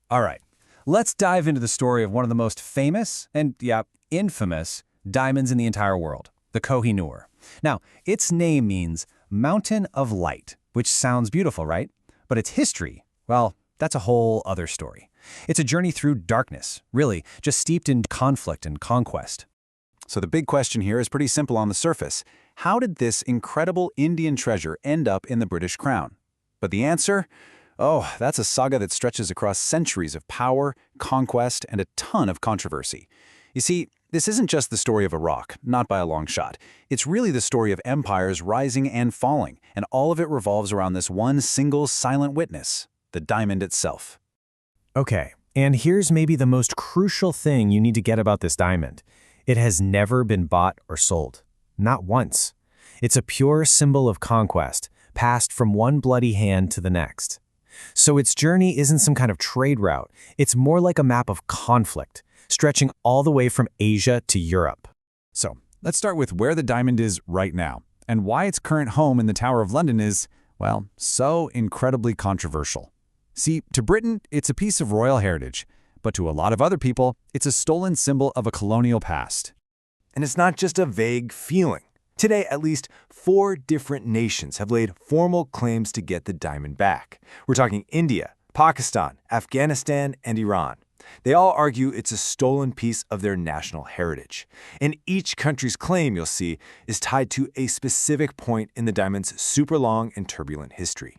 All right, let's dive into the story of one of the most famous and, yeah, infamous diamonds in the entire world, the Kohinoor. Now, its name means Mountain of Light, which sounds beautiful, right? But its history, well, that's a whole other story. It's a journey through darkness, really, just steeped in conflict and conquest. So the big question here is pretty simple on the surface. How did this incredible Indian treasure end up in the British crown? But the answer? Oh, that's a saga that stretches across centuries of power, conquest, and a ton of controversy. You see, this isn't just the story of a rock, not by a long shot. It's really the story of empires rising and falling, and all of it revolves around this one single silent witness, the diamond itself. Okay, and here's maybe the most crucial thing you need to get about this diamond. It has never been bought or sold. Not once. It's a pure symbol of conquest, passed from one bloody hand to the next. So its journey isn't some kind of trade route. It's more like a map of conflict, stretching all the way from Asia to Europe. So let's start with where the diamond is right now, and why its current home in the Tower of London is, well, so incredibly controversial. See, to Britain, it's a piece of royal heritage, but to a lot of other people, it's a stolen symbol of a colonial past. And it's not just a vague feeling. Today, at least 4 different nations have laid formal claims to get the diamond back. We're talking India, Pakistan, Afghanistan, and Iran. They all argue it's a stolen piece of their national heritage. And each country's claim, you'll see, is tied to a specific point in the diamond's super long and turbulent history.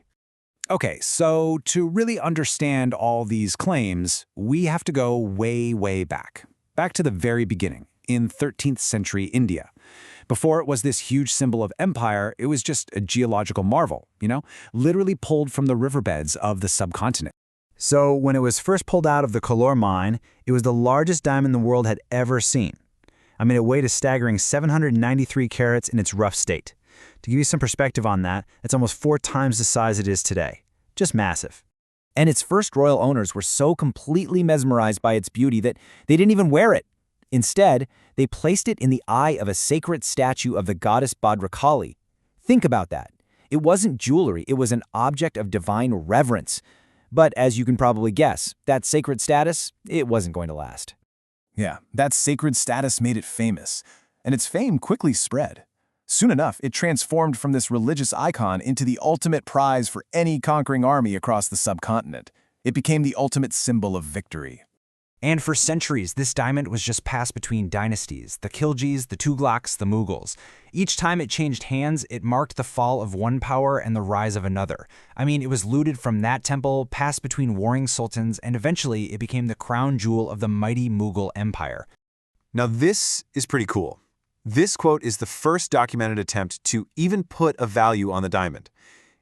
Okay, so to really understand all these claims, we have to go way, way back. Back to the very beginning, in 13th century India. Before it was this huge symbol of empire, it was just a geological marvel, literally pulled from the riverbeds of the subcontinent. So when it was first pulled out of the Kohinoor mine, it was the largest diamond the world had ever seen. I mean, it weighed a staggering 793 carats in its rough state. To give you some perspective on that, it's almost 4 times the size it is today. Just massive. And its first royal owners were so completely mesmerized by its beauty that they didn't even wear it. Instead, they placed it in the eye of a sacred statue of the goddess Bhadrakali. Think about that. It wasn't jewelry, it was an object of divine reverence. But as you can probably guess, that sacred status, it wasn't going to last. Yeah, that sacred status made it famous, and its fame quickly spread. Soon enough, it transformed from this religious icon into the ultimate prize for any conquering army across the subcontinent. It became the ultimate symbol of victory. And for centuries, this diamond was just passed between dynasties, the Khiljis, the Tughlaqs, the Mughals. Each time it changed hands, it marked the fall of one power and the rise of another. I mean, it was looted from that temple, passed between warring sultans, and eventually it became the crown jewel of the mighty Mughal Empire. Now this is pretty cool. This quote is the first documented attempt to even put a value on the diamond.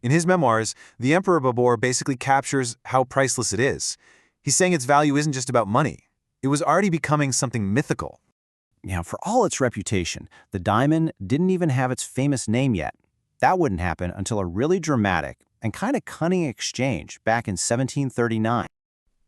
In his memoirs, the Emperor Babur basically captures how priceless it is. He's saying its value isn't just about money. It was already becoming something mythical. Now, for all its reputation, the diamond didn't even have its famous name yet. That wouldn't happen until a really dramatic and kind of cunning exchange back in 1739.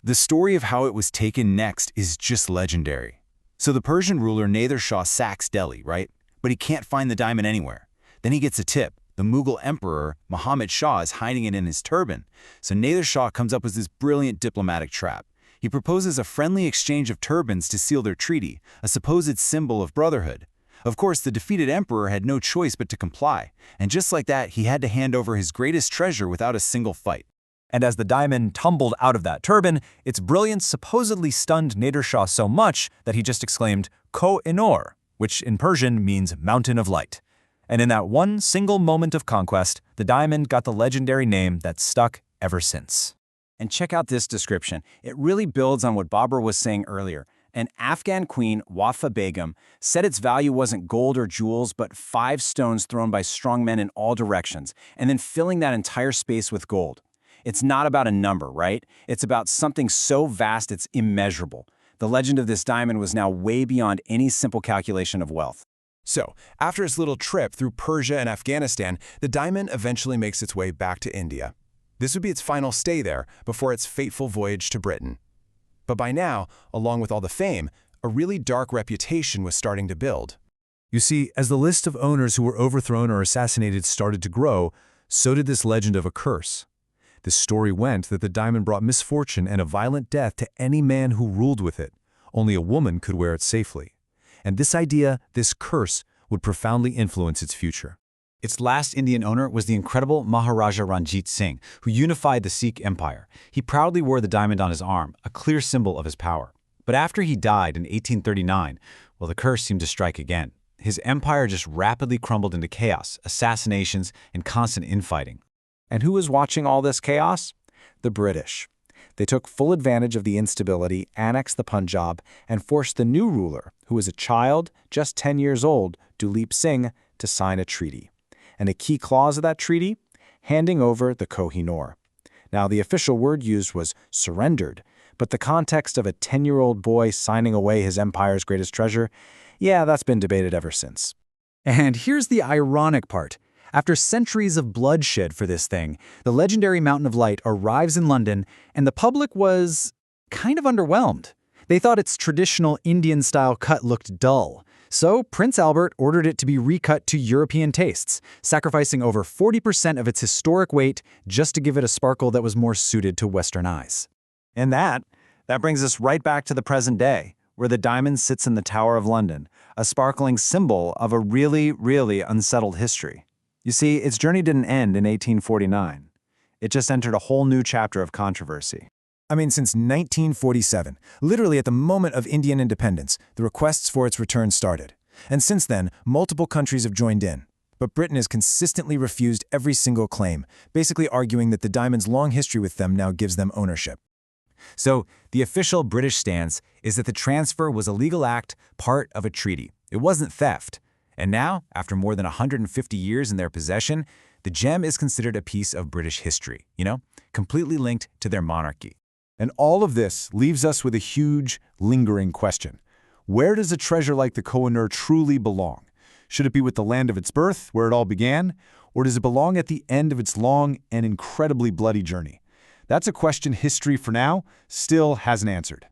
The story of how it was taken next is just legendary. So the Persian ruler Nader Shah sacks Delhi, right? But he can't find the diamond anywhere. Then he gets a tip. The Mughal emperor, Muhammad Shah, is hiding it in his turban. So Nader Shah comes up with this brilliant diplomatic trap. He proposes a friendly exchange of turbans to seal their treaty, a supposed symbol of brotherhood. Of course, the defeated emperor had no choice but to comply. And just like that, he had to hand over his greatest treasure without a single fight. And as the diamond tumbled out of that turban, its brilliance supposedly stunned Nader Shah so much that he just exclaimed, Kohinoor, which in Persian means Mountain of Light. And in that one single moment of conquest, the diamond got the legendary name that's stuck ever since. And check out this description. It really builds on what Babur was saying earlier. An Afghan queen, Wafa Begum, said its value wasn't gold or jewels, but 5 stones thrown by strong men in all directions, and then filling that entire space with gold. It's not about a number, right? It's about something so vast it's immeasurable. The legend of this diamond was now way beyond any simple calculation of wealth. So, after its little trip through Persia and Afghanistan, the diamond eventually makes its way back to India. This would be its final stay there before its fateful voyage to Britain. But by now, along with all the fame, a really dark reputation was starting to build. You see, as the list of owners who were overthrown or assassinated started to grow, so did this legend of a curse. The story went that the diamond brought misfortune and a violent death to any man who ruled with it. Only a woman could wear it safely. And this idea, this curse, would profoundly influence its future. Its last Indian owner was the incredible Maharaja Ranjit Singh, who unified the Sikh empire. He proudly wore the diamond on his arm, a clear symbol of his power. But after he died in 1839, well, the curse seemed to strike again. His empire just rapidly crumbled into chaos, assassinations, and constant infighting. And who was watching all this chaos? The British. They took full advantage of the instability, annexed the Punjab, and forced the new ruler, who was a child, just 10 years old, Duleep Singh, to sign a treaty. And a key clause of that treaty? Handing over the Kohinoor. Now, the official word used was surrendered, but the context of a 10-year-old boy signing away his empire's greatest treasure, yeah, that's been debated ever since. And here's the ironic part. After centuries of bloodshed for this thing, the legendary Mountain of Light arrives in London, and the public was kind of underwhelmed. They thought its traditional Indian-style cut looked dull. So Prince Albert ordered it to be recut to European tastes, sacrificing over 40% of its historic weight just to give it a sparkle that was more suited to Western eyes. And that brings us right back to the present day, where the diamond sits in the Tower of London, a sparkling symbol of a really, really unsettled history. You see, its journey didn't end in 1849. It just entered a whole new chapter of controversy. I mean, since 1947, literally at the moment of Indian independence, the requests for its return started. And since then, multiple countries have joined in. But Britain has consistently refused every single claim, basically arguing that the diamond's long history with them now gives them ownership. So, the official British stance is that the transfer was a legal act, part of a treaty. It wasn't theft. And now, after more than 150 years in their possession, the gem is considered a piece of British history, completely linked to their monarchy. And all of this leaves us with a huge, lingering question. Where does a treasure like the Kohinoor truly belong? Should it be with the land of its birth, where it all began? Or does it belong at the end of its long and incredibly bloody journey? That's a question history, for now, still hasn't answered.